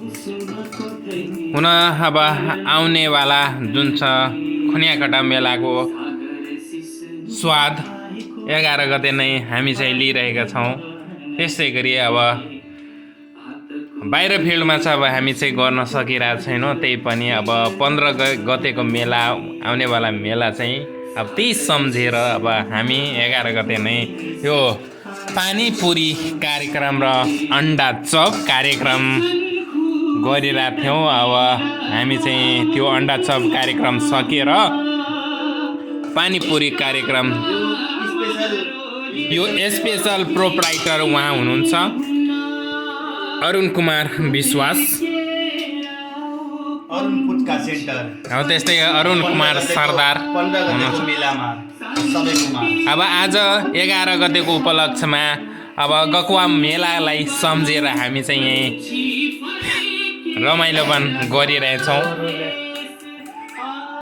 हुन अब आउनेवाला जुन छ खुनियाकटा मेलाको स्वाद 11 गते नै हामी चाहिँ लिइरहेका छौँ। त्यसै गरी अब बाहिर फिल्डमा चाहिँ अब हामी चाहिँ गर्न सकिरहेको छैनौँ। त्यही पनि अब 15 गतेको मेला आउनेवाला मेला चाहिँ अब त्यही सम्झेर अब हामी 11 गते नै यो पानीपुरी कार्यक्रम र अन्डा चप कार्यक्रम गरिरहेका थियौँ। अब हामी चाहिँ त्यो अन्डा चप कार्यक्रम सकेर पानीपुरी कार्यक्रम यो स्पेशल प्रोप्राइटर उहाँ हुनुहुन्छ अरुण कुमार विश्वास, अरुण फुटका सेन्टर अब त्यस्तै अरुण कुमार सरदार हुनुहुन्छ। मेलामा सबैकोमा अब आज 11 गतेको उपलक्ष्यमा अब गकुवा मेलालाई सम्झेर हामी चाहिँ यहीँ रमाइलो पनि गरिरहेछौँ।